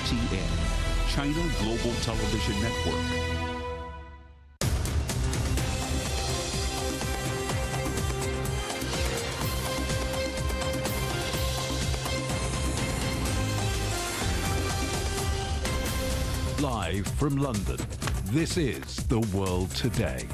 CGTN, China Global Television Network. Live from London, this is The World Today.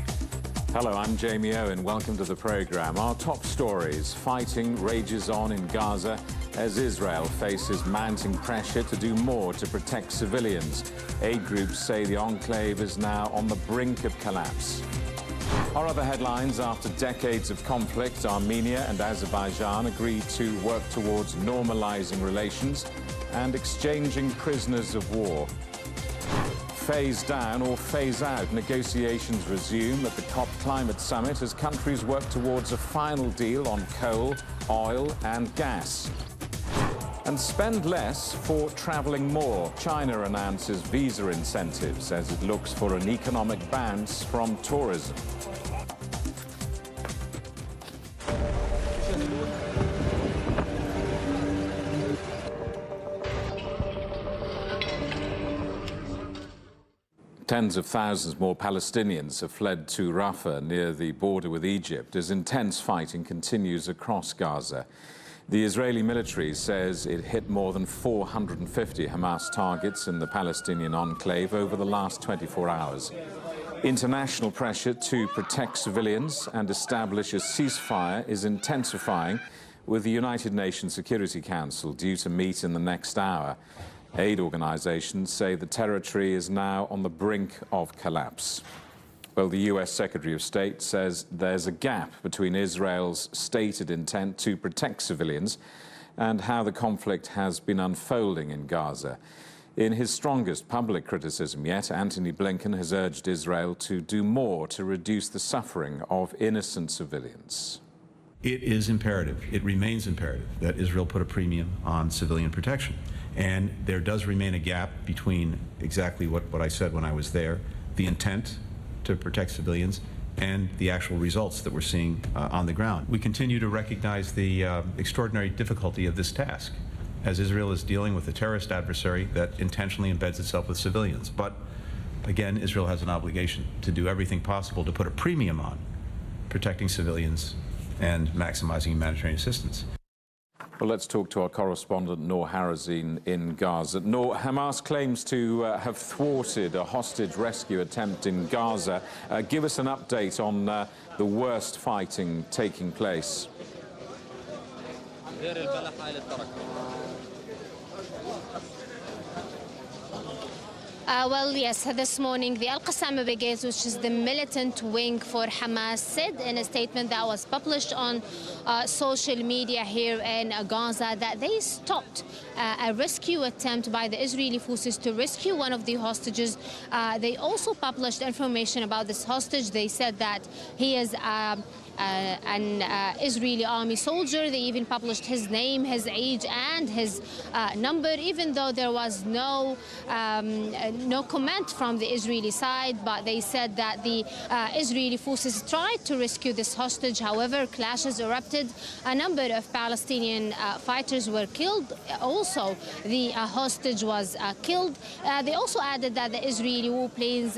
Hello, I'm Jamie Owen. Welcome to the program. Our top stories: fighting rages on in Gaza as Israel faces mounting pressure to do more to protect civilians. Aid groups say the enclave is now on the brink of collapse. Our other headlines: after decades of conflict, Armenia and Azerbaijan agreed to work towards normalizing relations and exchanging prisoners of war. Phase down or phase out, negotiations resume at the COP Climate Summit as countries work towards a final deal on coal, oil and gas. And spend less for travelling more. China announces visa incentives as it looks for an economic bounce from tourism. Tens of thousands more Palestinians have fled to Rafah near the border with Egypt as intense fighting continues across Gaza. The Israeli military says it hit more than 450 Hamas targets in the Palestinian enclave over the last 24 hours. International pressure to protect civilians and establish a ceasefire is intensifying, with the United Nations Security Council due to meet in the next hour. Aid organizations say the territory is now on the brink of collapse. Well, the US Secretary of State says there's a gap between Israel's stated intent to protect civilians and how the conflict has been unfolding in Gaza. In his strongest public criticism yet, Antony Blinken has urged Israel to do more to reduce the suffering of innocent civilians. It is imperative, it remains imperative, that Israel put a premium on civilian protection. And there does remain a gap between exactly what I said when I was there, the intent to protect civilians, and the actual results that we're seeing on the ground. We continue to recognize the extraordinary difficulty of this task, as Israel is dealing with a terrorist adversary that intentionally embeds itself with civilians. But again, Israel has an obligation to do everything possible to put a premium on protecting civilians and maximizing humanitarian assistance. Well, let's talk to our correspondent, Noor Harazin, in Gaza. Noor, Hamas claims to have thwarted a hostage rescue attempt in Gaza. Give us an update on the worst fighting taking place. Well, yes, this morning the Al-Qassam Brigade, which is the militant wing for Hamas, said in a statement that was published on social media here in Gaza that they stopped a rescue attempt by the Israeli forces to rescue one of the hostages. They also published information about this hostage. They said that he is an Israeli army soldier. They even published his name, his age, and his number, even though there was no comment from the Israeli side. But they said that the Israeli forces tried to rescue this hostage. However, clashes erupted. A number of Palestinian fighters were killed. Also, the hostage was killed. They also added that the Israeli warplanes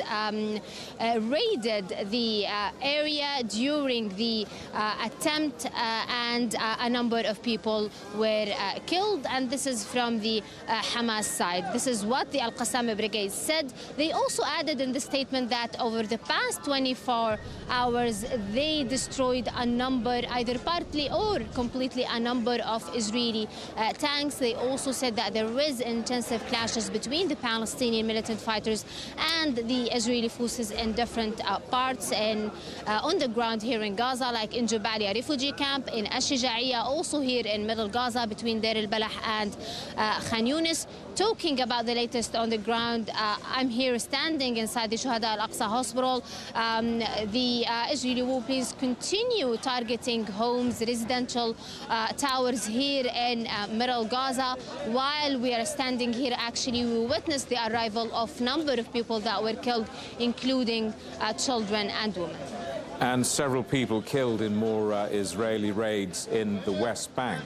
raided the area during the attempt, and a number of people were killed, and this is from the Hamas side. This is what the Al-Qassam Brigade said. They also added in the statement that over the past 24 hours they destroyed a number, either partly or completely, a number of Israeli tanks. They also said that there was intensive clashes between the Palestinian militant fighters and the Israeli forces in different parts and on the ground here in Gaza, like in Jabalia refugee camp, in Ash-Shuja'iyya, also here in Middle Gaza between Deir al-Balah and Khan Yunis. Talking about the latest on the ground, I'm here standing inside the Shuhada al-Aqsa hospital. The Israeli warplanes continue targeting homes, residential towers here in Middle Gaza. While we are standing here, actually, we witnessed the arrival of a number of people that were killed, including children and women. And several people killed in more Israeli raids in the West Bank.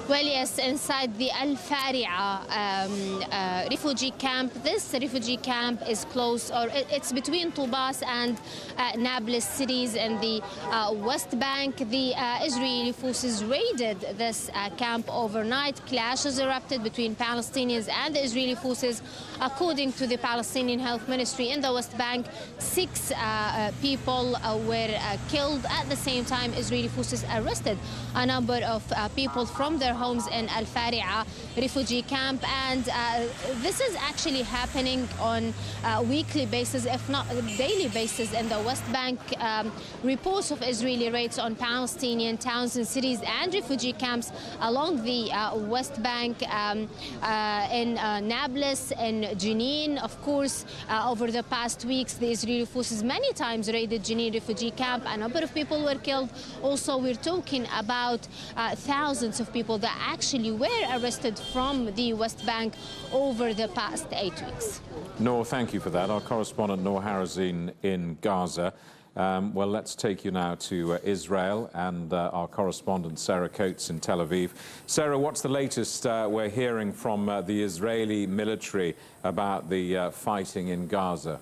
Well, yes, inside the Al Fari'a refugee camp. This refugee camp is close, or it's between Tubas and Nablus cities in the West Bank. The Israeli forces raided this camp overnight. Clashes erupted between Palestinians and the Israeli forces. According to the Palestinian Health Ministry in the West Bank, 6 people were killed. At the same time, Israeli forces arrested a number of people from their homes in Al Fari'a refugee camp, and this is actually happening on a weekly basis, if not daily basis, in the West Bank. Reports of Israeli raids on Palestinian towns and cities and refugee camps along the West Bank, in Nablus, in Jenin. Of course, over the past weeks, the Israeli forces many times raided Jenin refugee camp. A number of people were killed. Also, we're talking about thousands of people that actually were arrested from the West Bank over the past 8 weeks. Noor, thank you for that. Our correspondent Noor Harazin in Gaza. Well, let's take you now to Israel and our correspondent Sarah Coates in Tel Aviv. Sarah, what's the latest we're hearing from the Israeli military about the fighting in Gaza?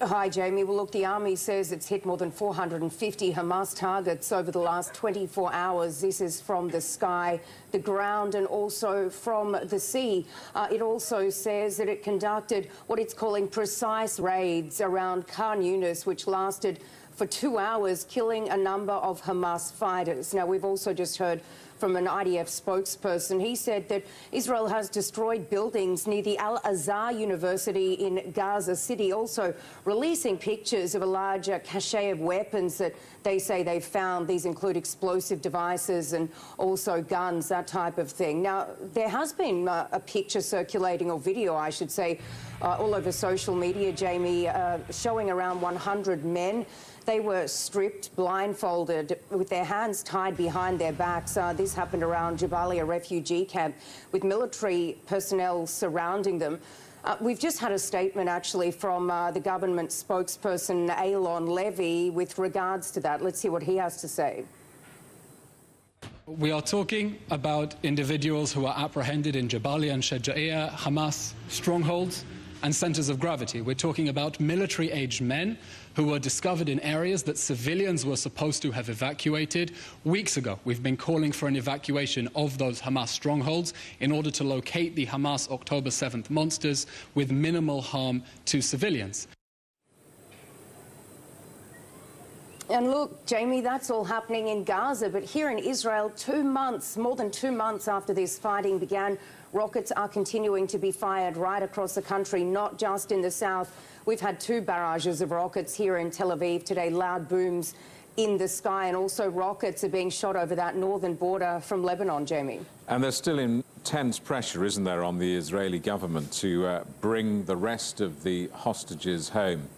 Hi, Jamie. Well, look, the army says it's hit more than 450 Hamas targets over the last 24 hours. This is from the sky, the ground, and also from the sea. It also says that it conducted what it's calling precise raids around Khan Yunis, which lasted for 2 hours, killing a number of Hamas fighters. Now, we've also just heard from an IDF spokesperson. He said that Israel has destroyed buildings near the Al-Azhar University in Gaza City, also releasing pictures of a large cache of weapons that they say they've found. These include explosive devices and also guns, that type of thing. Now, there has been a picture circulating, or video, I should say, all over social media, Jamie, showing around 100 men. They were stripped, blindfolded, with their hands tied behind their backs. This happened around Jabalia refugee camp, with military personnel surrounding them. We've just had a statement, actually, from the government spokesperson, Eylon Levy, with regards to that. Let's hear what he has to say. We are talking about individuals who are apprehended in Jabalia and Shaja'iyya, Hamas strongholds and centers of gravity. We're talking about military-aged men who were discovered in areas that civilians were supposed to have evacuated weeks ago. We've been calling for an evacuation of those Hamas strongholds in order to locate the Hamas October 7th monsters with minimal harm to civilians. And look, Jamie, that's all happening in Gaza, but here in Israel, 2 months, more than 2 months after this fighting began, rockets are continuing to be fired right across the country, not just in the south. We've had 2 barrages of rockets here in Tel Aviv today, loud booms in the sky, and also rockets are being shot over that northern border from Lebanon, Jamie. And there's still intense pressure, isn't there, on the Israeli government to bring the rest of the hostages home?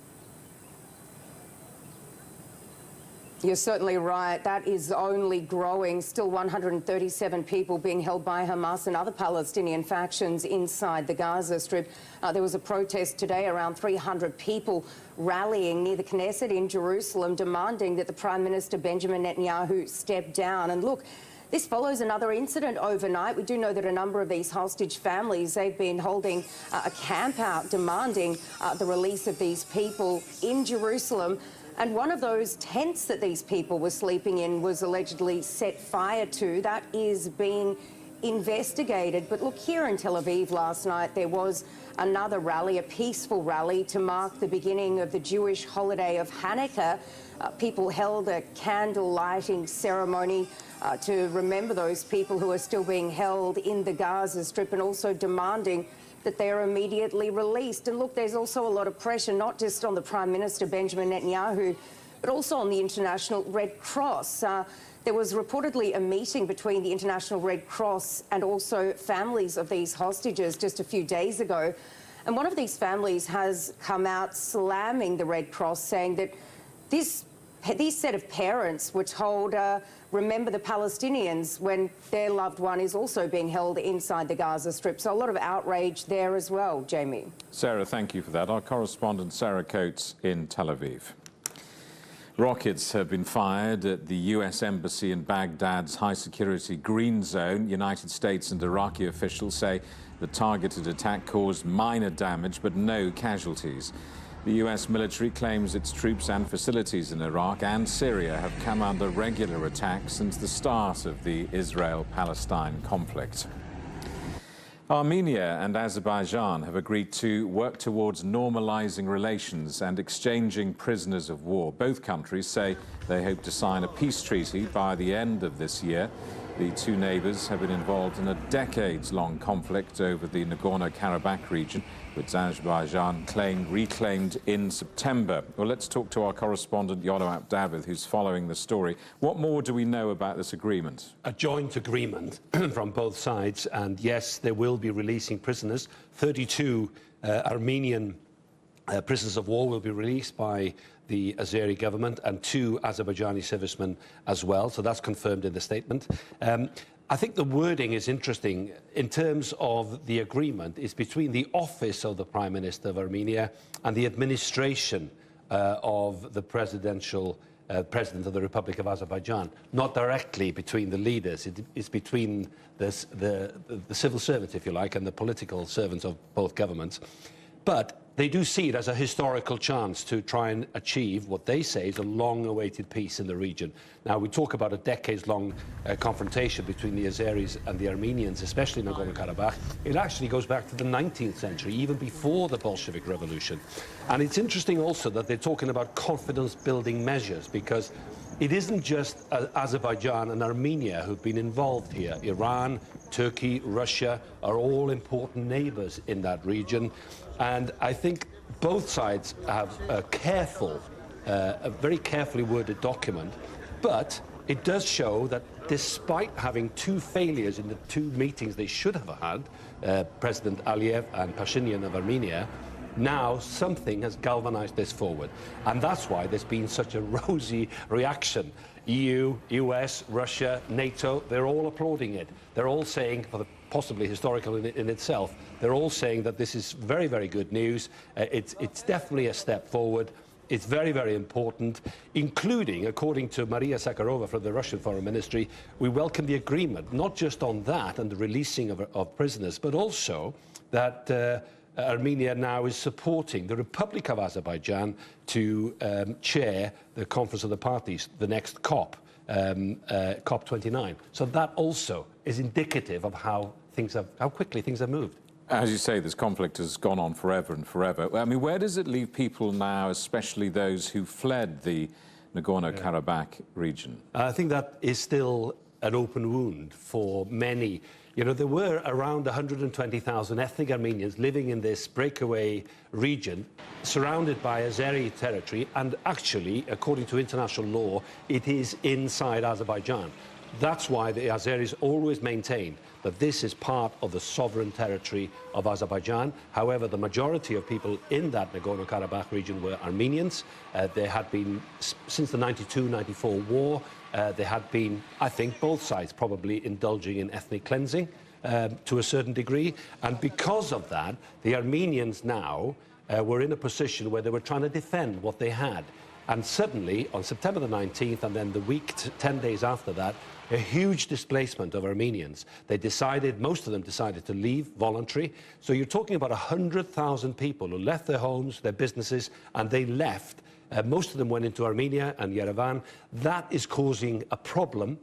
You're certainly right. That is only growing. Still 137 people being held by Hamas and other Palestinian factions inside the Gaza Strip. There was a protest today, around 300 people rallying near the Knesset in Jerusalem, demanding that the Prime Minister Benjamin Netanyahu step down. And look, this follows another incident overnight. We do know that a number of these hostage families, they've been holding a camp out demanding the release of these people in Jerusalem. And one of those tents that these people were sleeping in was allegedly set fire to. That is being investigated. But look, here in Tel Aviv last night, there was another rally, a peaceful rally to mark the beginning of the Jewish holiday of Hanukkah. People held a candle lighting ceremony to remember those people who are still being held in the Gaza Strip, and also demanding that they are immediately released. And look, there's also a lot of pressure, not just on the Prime Minister Benjamin Netanyahu, but also on the International Red Cross. There was reportedly a meeting between the International Red Cross and also families of these hostages just a few days ago. And one of these families has come out slamming the Red Cross, saying that these set of parents were told, remember the Palestinians, when their loved one is also being held inside the Gaza Strip. So a lot of outrage there as well, Jamie. Sarah, thank you for that. Our correspondent Sarah Coates in Tel Aviv. Rockets have been fired at the U.S. Embassy in Baghdad's high-security Green Zone. United States and Iraqi officials say the targeted attack caused minor damage but no casualties. The U.S. military claims its troops and facilities in Iraq and Syria have come under regular attack since the start of the Israel-Palestine conflict. Armenia and Azerbaijan have agreed to work towards normalizing relations and exchanging prisoners of war. Both countries say they hope to sign a peace treaty by the end of this year. The two neighbors have been involved in a decades-long conflict over the Nagorno-Karabakh region, which Azerbaijan reclaimed in September. Well, let's talk to our correspondent, Yolo Abdavid, who's following the story. What more do we know about this agreement? A joint agreement from both sides, and yes, they will be releasing prisoners. 32 Armenian prisoners of war will be released by the Azeri government, and 2 Azerbaijani servicemen as well. So that's confirmed in the statement. I think the wording is interesting in terms of the agreement. It's between the office of the Prime Minister of Armenia and the administration of the President of the Republic of Azerbaijan, not directly between the leaders. It's between the civil servants, if you like, and the political servants of both governments. But they do see it as a historical chance to try and achieve what they say is a long-awaited peace in the region. Now, we talk about a decades-long confrontation between the Azeris and the Armenians, especially in Nagorno-Karabakh. It actually goes back to the 19th century, even before the Bolshevik Revolution. And it's interesting also that they're talking about confidence-building measures, because it isn't just Azerbaijan and Armenia who've been involved here. Iran, Turkey, Russia are all important neighbors in that region. And I think both sides have a very carefully worded document, but it does show that despite having 2 failures in the 2 meetings they should have had, President Aliyev and Pashinyan of Armenia, now something has galvanized this forward. And that's why there's been such a rosy reaction. EU, US, Russia, NATO, they're all applauding it. They're all saying, for the possibly historical in itself, they're all saying that this is very, very good news. It's definitely a step forward. It's very, very important, including, according to Maria Zakharova from the Russian Foreign Ministry, we welcome the agreement, not just on that and the releasing of prisoners, but also that Armenia now is supporting the Republic of Azerbaijan to chair the Conference of the Parties, the next COP, COP29. So that also is indicative of how quickly things have moved. As you say, this conflict has gone on forever and forever. I mean, where does it leave people now, especially those who fled the Nagorno-Karabakh region? I think that is still an open wound for many. You know, there were around 120,000 ethnic Armenians living in this breakaway region, surrounded by Azeri territory, and actually, according to international law, it is inside Azerbaijan. That's why the Azeris always maintained that this is part of the sovereign territory of Azerbaijan. However, the majority of people in that Nagorno-Karabakh region were Armenians. There had been, since the 92-94 war, there had been, I think, both sides probably indulging in ethnic cleansing to a certain degree. And because of that, the Armenians now were in a position where they were trying to defend what they had. And suddenly, on September the 19th, and then the week, 10 days after that, a huge displacement of Armenians. They decided, most of them decided to leave voluntary. So you're talking about 100,000 people who left their homes, their businesses, and they left. Most of them went into Armenia and Yerevan. That is causing a problem,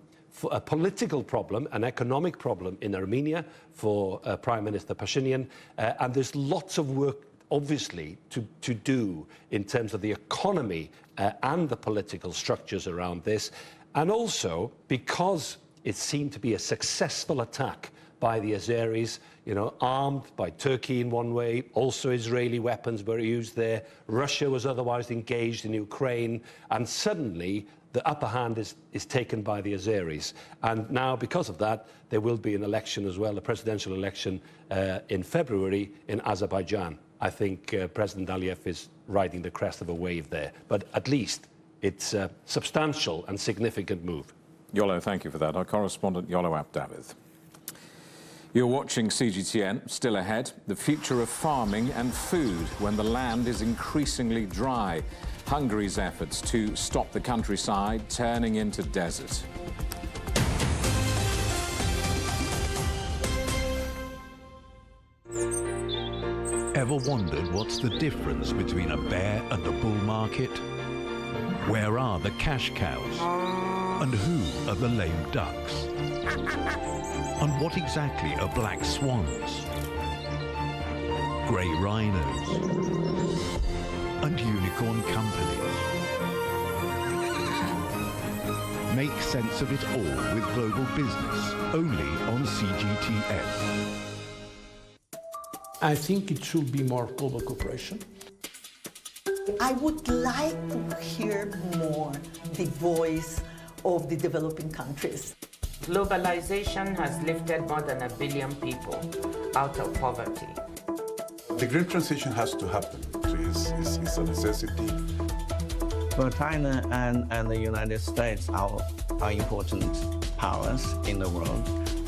a political problem, an economic problem in Armenia for Prime Minister Pashinyan. And there's lots of work, obviously, to do in terms of the economy and the political structures around this. And also, because it seemed to be a successful attack by the Azeris, you know, armed by Turkey in one way, also Israeli weapons were used there, Russia was otherwise engaged in Ukraine, and suddenly the upper hand is taken by the Azeris. And now, because of that, there will be an election as well, a presidential election in February in Azerbaijan. I think President Aliyev is riding the crest of a wave there, but at least it's a substantial and significant move. Yolo, thank you for that. Our correspondent, Yolo Abdavid. You're watching CGTN. Still ahead, the future of farming and food when the land is increasingly dry. Hungary's efforts to stop the countryside turning into desert. Ever wondered what's the difference between a bear and a bull market? Where are the cash cows? And who are the lame ducks? And what exactly are black swans? Grey rhinos? And unicorn companies? Make sense of it all with Global Business, only on CGTN. I think it should be more global cooperation. I would like to hear more the voice of the developing countries. Globalization has lifted more than 1 billion people out of poverty. The green transition has to happen. It's a necessity. Well, China and the United States are important powers in the world.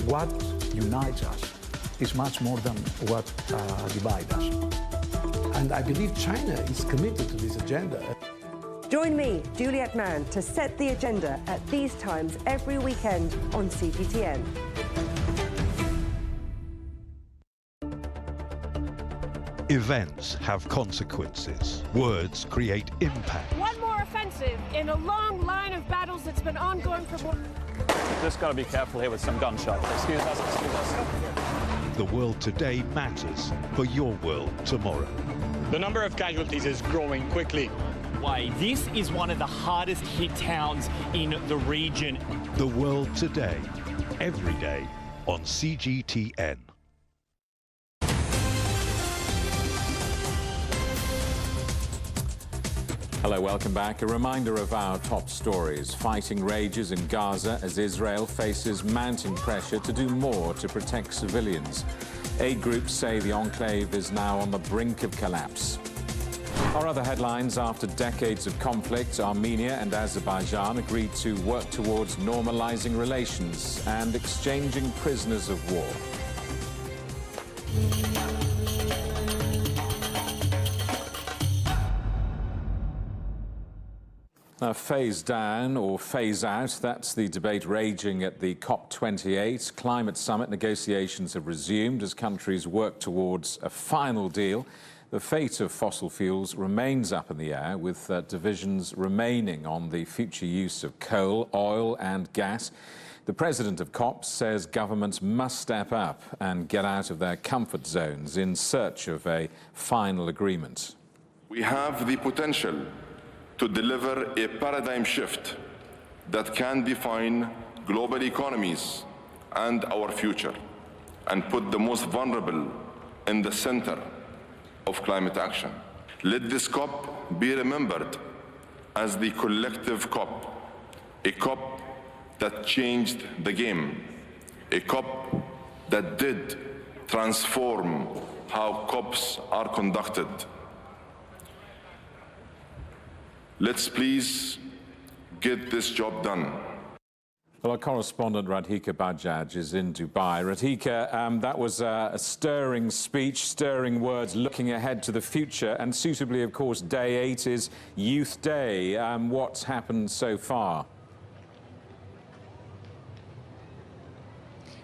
What unites us is much more than what divides us. And I believe China is committed to this agenda. Join me, Juliet Mann, to set the agenda at these times every weekend on CGTN. Events have consequences. Words create impact. One more offensive in a long line of battles that's been ongoing for more. Just got to be careful here with some gunshots. Excuse us. The world today matters for your world tomorrow. The number of casualties is growing quickly. Why, this is one of the hardest hit towns in the region. The world today, every day on CGTN. Hello, welcome back. A reminder of our top stories. Fighting rages in Gaza as Israel faces mounting pressure to do more to protect civilians. Aid groups say the enclave is now on the brink of collapse. Our other headlines: after decades of conflict, Armenia and Azerbaijan agreed to work towards normalizing relations and exchanging prisoners of war. Phase down or phase out, that's the debate raging at the COP28 climate summit. Negotiations have resumed as countries work towards a final deal. The fate of fossil fuels remains up in the air, with divisions remaining on the future use of coal, oil and gas. The president of COP says governments must step up and get out of their comfort zones in search of a final agreement. We have the potential to deliver a paradigm shift that can define global economies and our future, and put the most vulnerable in the center of climate action. Let this COP be remembered as the collective COP, a COP that changed the game, a COP that did transform how COPs are conducted. Let's please get this job done. Well, our correspondent Radhika Bajaj is in Dubai. Radhika, that was a stirring speech, stirring words, looking ahead to the future, and suitably, of course, Day 8 is Youth Day. What's happened so far?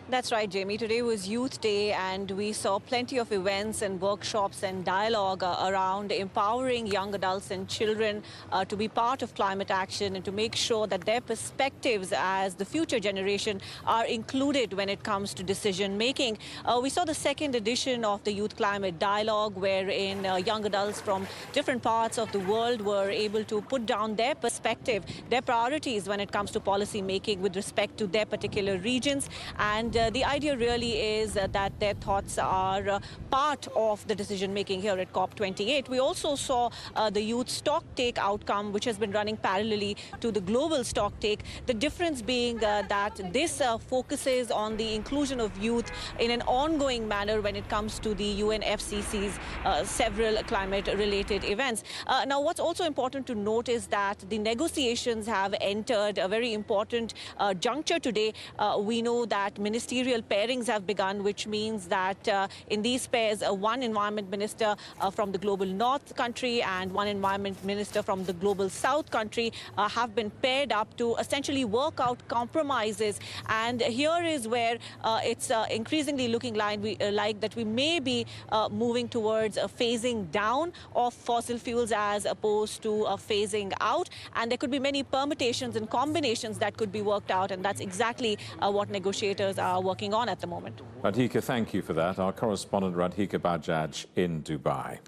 That's right, Jamie. Today was Youth Day, and we saw plenty of events and workshops and dialogue around empowering young adults and children to be part of climate action and to make sure that their perspectives as the future generation are included when it comes to decision making. We saw the second edition of the Youth Climate Dialogue, wherein young adults from different parts of the world were able to put down their perspective, their priorities when it comes to policy making with respect to their particular regions. And the idea really is that their thoughts are part of the decision-making here at COP28. We also saw the youth stock take outcome, which has been running parallelly to the global stock take. The difference being that this focuses on the inclusion of youth in an ongoing manner when it comes to the UNFCCC's several climate-related events. Now, what's also important to note is that the negotiations have entered a very important juncture today. We know that Minister ministerial pairings have begun, which means that in these pairs, one environment minister from the global north country and one environment minister from the global south country have been paired up to essentially work out compromises. And here is where it's increasingly looking like that we may be moving towards a phasing down of fossil fuels as opposed to a phasing out. And there could be many permutations and combinations that could be worked out, and that's exactly what negotiators are working on at the moment. Radhika, thank you for that. Our correspondent Radhika Bajaj in Dubai.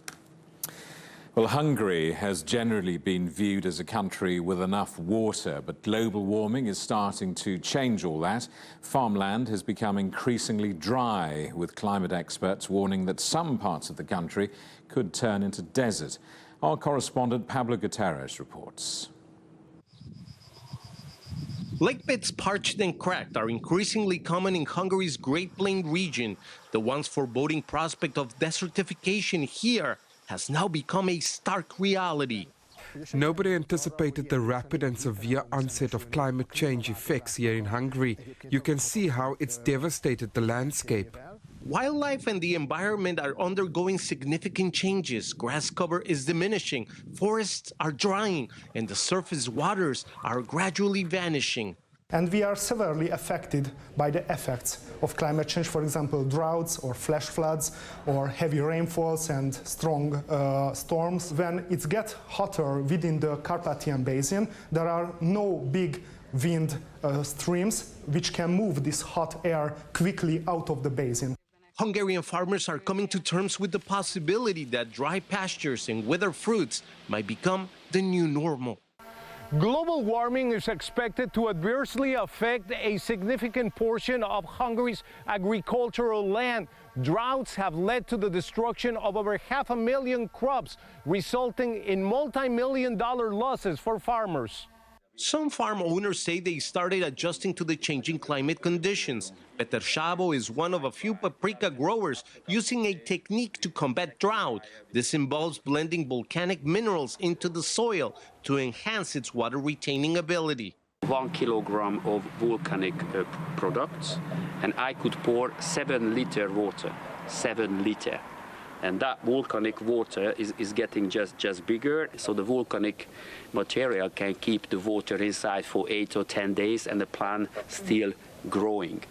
Well, Hungary has generally been viewed as a country with enough water, but global warming is starting to change all that. Farmland has become increasingly dry, with climate experts warning that some parts of the country could turn into desert. Our correspondent Pablo Gutierrez reports. Lake beds parched and cracked are increasingly common in Hungary's Great Plain region. The once foreboding prospect of desertification here has now become a stark reality. Nobody anticipated the rapid and severe onset of climate change effects here in Hungary. You can see how it's devastated the landscape. Wildlife and the environment are undergoing significant changes. Grass cover is diminishing, forests are drying, and the surface waters are gradually vanishing. And we are severely affected by the effects of climate change, for example, droughts or flash floods or heavy rainfalls and strong storms. When it gets hotter within the Carpathian Basin, there are no big wind streams which can move this hot air quickly out of the basin. Hungarian farmers are coming to terms with the possibility that dry pastures and withered fruits might become the new normal. Global warming is expected to adversely affect a significant portion of Hungary's agricultural land. Droughts have led to the destruction of over 500,000 crops, resulting in multi-million-dollar losses for farmers. Some farm owners say they started adjusting to the changing climate conditions. Peter Szabo is one of a few paprika growers using a technique to combat drought. This involves blending volcanic minerals into the soil to enhance its water-retaining ability. 1 kilogram of volcanic products, and I could pour 7 liter water, 7 liter. And that volcanic water is getting just bigger, so the volcanic material can keep the water inside for 8 or 10 days and the plant still growing.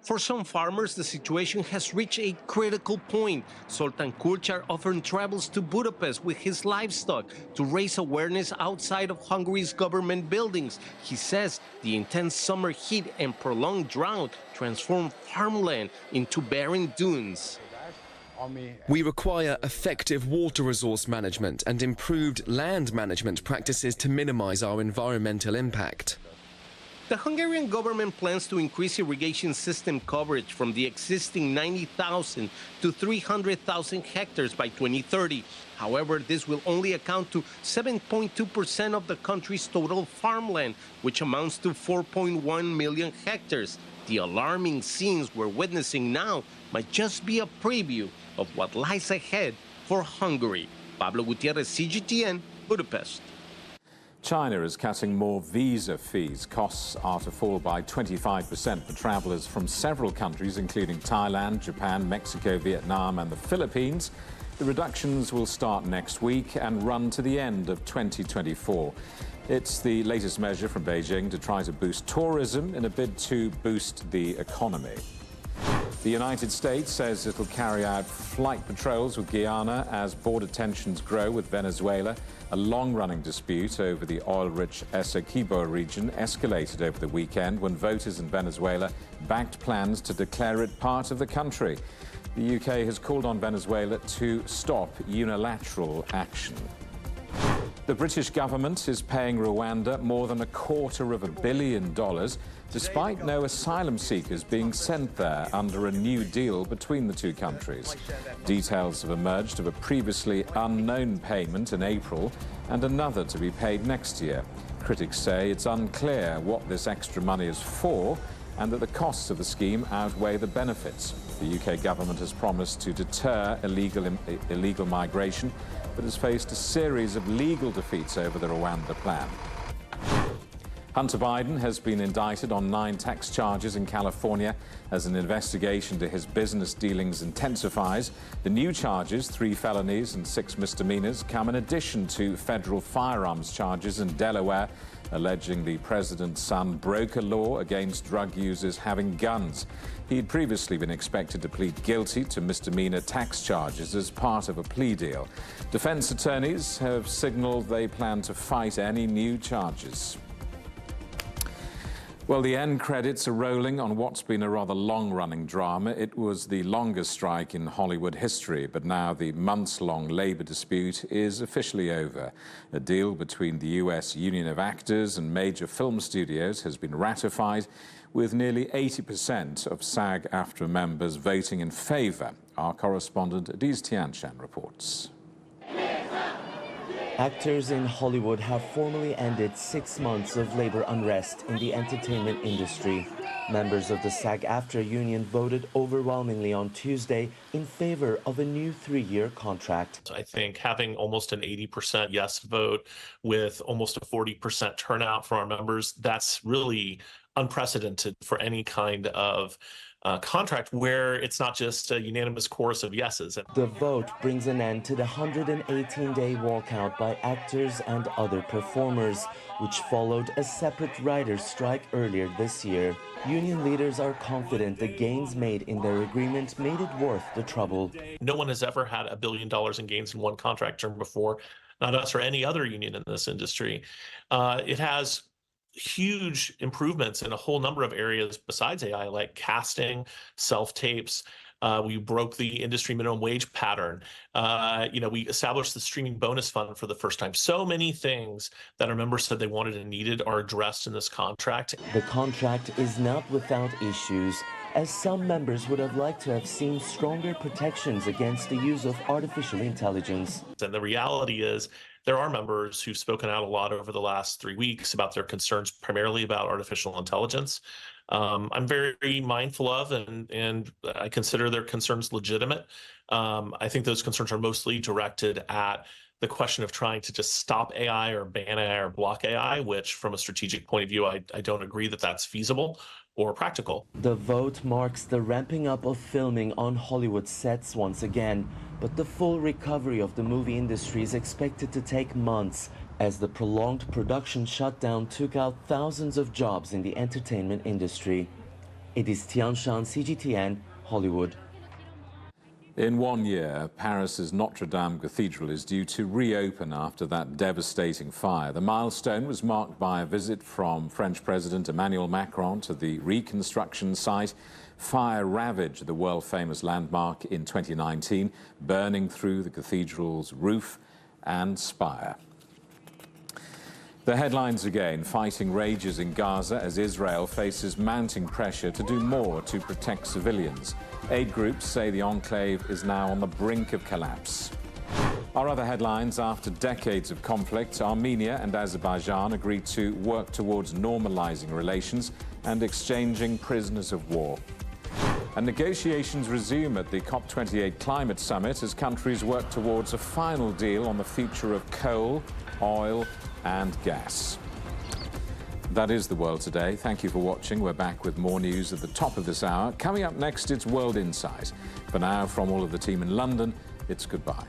For some farmers, the situation has reached a critical point. Zoltán Kulcsár often travels to Budapest with his livestock to raise awareness outside of Hungary's government buildings. He says the intense summer heat and prolonged drought transform farmland into barren dunes. We require effective water resource management and improved land management practices to minimize our environmental impact. The Hungarian government plans to increase irrigation system coverage from the existing 90,000 to 300,000 hectares by 2030. However, this will only account to 7.2% of the country's total farmland, which amounts to 4.1 million hectares. The alarming scenes we're witnessing now might just be a preview of what lies ahead for Hungary. Pablo Gutierrez, CGTN, Budapest. China is cutting more visa fees. Costs are to fall by 25% for travellers from several countries, including Thailand, Japan, Mexico, Vietnam and the Philippines. The reductions will start next week and run to the end of 2024. It's the latest measure from Beijing to try to boost tourism in a bid to boost the economy. The United States says it'll carry out flight patrols with Guyana as border tensions grow with Venezuela. A long-running dispute over the oil-rich Essequibo region escalated over the weekend when voters in Venezuela backed plans to declare it part of the country. The UK has called on Venezuela to stop unilateral action. The British government is paying Rwanda more than $250 million, despite no asylum seekers being sent there under a new deal between the two countries. Details have emerged of a previously unknown payment in April and another to be paid next year. Critics say it's unclear what this extra money is for and that the costs of the scheme outweigh the benefits. The UK government has promised to deter illegal migration, but has faced a series of legal defeats over the Rwanda plan. Hunter Biden has been indicted on 9 tax charges in California as an investigation to his business dealings intensifies. The new charges, 3 felonies and 6 misdemeanors, come in addition to federal firearms charges in Delaware, alleging the president's son broke a law against drug users having guns. He'd previously been expected to plead guilty to misdemeanor tax charges as part of a plea deal. Defense attorneys have signaled they plan to fight any new charges. Well, the end credits are rolling on what's been a rather long-running drama. It was the longest strike in Hollywood history, but now the months-long labor dispute is officially over. A deal between the U.S. Union of Actors and major film studios has been ratified, with nearly 80% of SAG-AFTRA members voting in favor. Our correspondent Adiz Tianshan reports. Actors in Hollywood have formally ended 6 months of labor unrest in the entertainment industry. Members of the SAG-AFTRA union voted overwhelmingly on Tuesday in favor of a new 3-year contract. I think having almost an 80% yes vote with almost a 40% turnout for our members, that's really unprecedented for any kind of contract where it's not just a unanimous chorus of yeses. The vote brings an end to the 118-day walkout by actors and other performers, which followed a separate writers' strike earlier this year. Union leaders are confident the gains made in their agreement made it worth the trouble. No one has ever had $1 billion in gains in one contract term before, not us or any other union in this industry. It has huge improvements in a whole number of areas besides AI, like casting, self-tapes. We broke the industry minimum wage pattern. We established the streaming bonus fund for the first time. So many things that our members said they wanted and needed are addressed in this contract. The contract is not without issues, as some members would have liked to have seen stronger protections against the use of artificial intelligence. And the reality is, there are members who've spoken out a lot over the last 3 weeks about their concerns, primarily about artificial intelligence. I'm very mindful of, and I consider their concerns legitimate. I think those concerns are mostly directed at the question of trying to just stop AI or ban AI or block AI, which from a strategic point of view, I don't agree that that's feasible or practical. The vote marks the ramping up of filming on Hollywood sets once again, but the full recovery of the movie industry is expected to take months, as the prolonged production shutdown took out thousands of jobs in the entertainment industry. It is Tianshan, CGTN, Hollywood. In 1 year, Paris's Notre Dame Cathedral is due to reopen after that devastating fire. The milestone was marked by a visit from French President Emmanuel Macron to the reconstruction site. Fire ravaged the world-famous landmark in 2019, burning through the cathedral's roof and spire. The headlines again. Fighting rages in Gaza as Israel faces mounting pressure to do more to protect civilians. Aid groups say the enclave is now on the brink of collapse. Our other headlines: after decades of conflict, Armenia and Azerbaijan agreed to work towards normalizing relations and exchanging prisoners of war. And negotiations resume at the COP28 climate summit as countries work towards a final deal on the future of coal, oil and gas. That is the world today. Thank you for watching. We're back with more news at the top of this hour. Coming up next, it's World Insight. For now, from all of the team in London, it's goodbye.